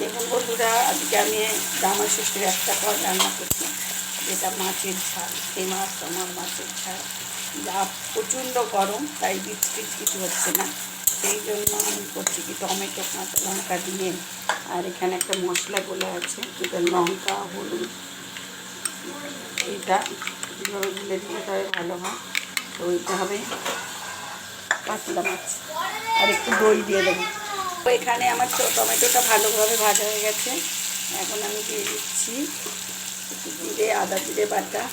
দেখুন বন্ধুরা, আজকে আমি জামাই ষষ্ঠীর একটা পদ রান্না করছি, যেটা মাছের ঝাল। সেই মাছ আমার মাছের ঝাল যা প্রচণ্ড গরম, তাই বিস্কিট কিছু হচ্ছে না, সেই জন্য আমি করছি কি টমেটো কাঁচা লঙ্কা দিয়ে। আর এখানে একটা মশলা বলে আছে, যেটা লঙ্কা হলুদ, এটা কীভাবে গুলে দিলে তবে ভালো হয়। তো ওইটা হবে কাতলা মাছ, আর একটু দই দিয়ে দেবো। তো এখানে আমার টমেটোটা ভালোভাবে ভাজা হয়ে গেছে। এখন আমি দিয়ে দিচ্ছি একটু জিরে, আদা জিরে বাটা,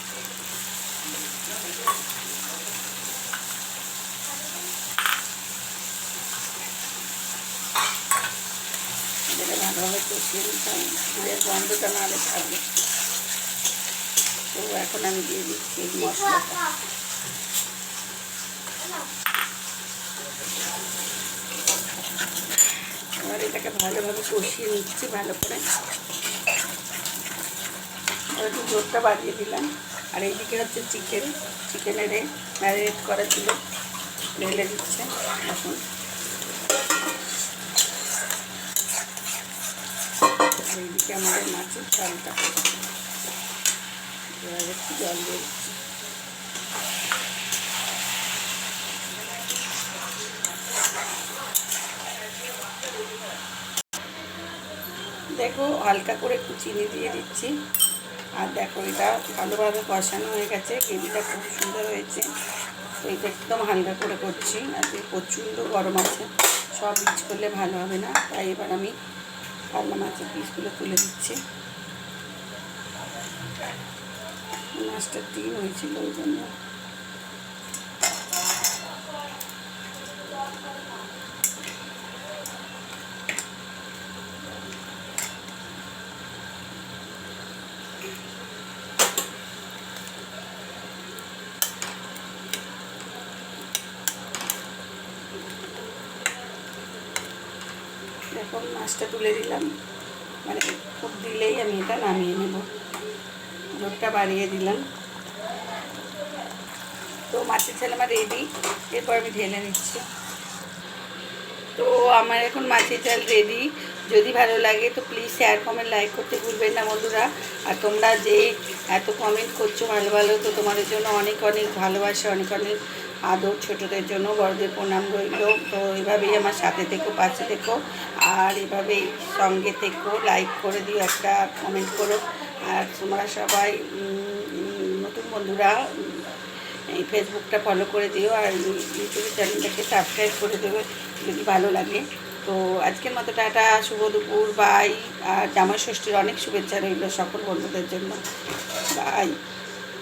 যেটা ভালোভাবে কষিয়ে নিতে হবে, জিরের গন্ধটা নাহলে থাকবে। তো এখন আমি দিয়ে দিচ্ছি এই মশলাটা। এবার এটাকে ভালোভাবে কষিয়ে নিচ্ছি ভালো করে। আর একটু জোরটা বাড়িয়ে দিলাম। আর এইদিকে হচ্ছে চিকেনের ম্যারিনেট করা ছিল, ঢেলে দিচ্ছে এখন। এইদিকে আমাদের মাছের ঝালটা, এবার একটু জল দিয়ে দিচ্ছি। দেখো হালকা করে একটু চিনি দিয়ে দিচ্ছি। আর দেখো এটা ভালোভাবে কষানো হয়ে গেছে, গ্রেভিটা খুব সুন্দর হয়েছে। তো এটা একদম হালকা করে করছি, আজকে প্রচণ্ড গরম আছে, সব মিক্স করলে ভালো হবে না। তাই এবার আমি কাতলা মাছের পিসগুলো তুলে দিচ্ছি। মাছটা ডিম হয়েছিল ওই জন্য। এখন মাছটা তুলে দিলাম, মানে খুব দিলেই আমি এটা নামিয়ে নেব। জোরটা বাড়িয়ে দিলাম। তো মাছের ঝাল আমার রেডি, এরপর আমি ঢেলে নিচ্ছি। তো আমার এখন মাছের ঝাল রেডি। যদি ভালো লাগে তো প্লিজ শেয়ার কমেন্ট লাইক করতে ভুলবেন না বন্ধুরা। আর তোমরা যে এত কমেন্ট করছো ভালো ভালো, তো তোমাদের জন্য অনেক অনেক ভালোবাসা, অনেক অনেক আদর। ছোটোদের জন্য বড়দের প্রণাম রইল। তো এভাবেই আমার সাথে থেকো, পাশে থেকো, আর এভাবেই সঙ্গে থেকো। লাইক করে দিও, একটা কমেন্ট করো। আর তোমরা সবাই নতুন বন্ধুরা এই ফেসবুকটা ফলো করে দিও, আর ইউটিউব চ্যানেলটাকে সাবস্ক্রাইব করে দেবে যদি ভালো লাগে। তো আজকের মতো টাটা, শুভ দুপুর, বাই। আর জামাই ষষ্ঠীর অনেক শুভেচ্ছা রইল সকল বন্ধুদের জন্য, বাই।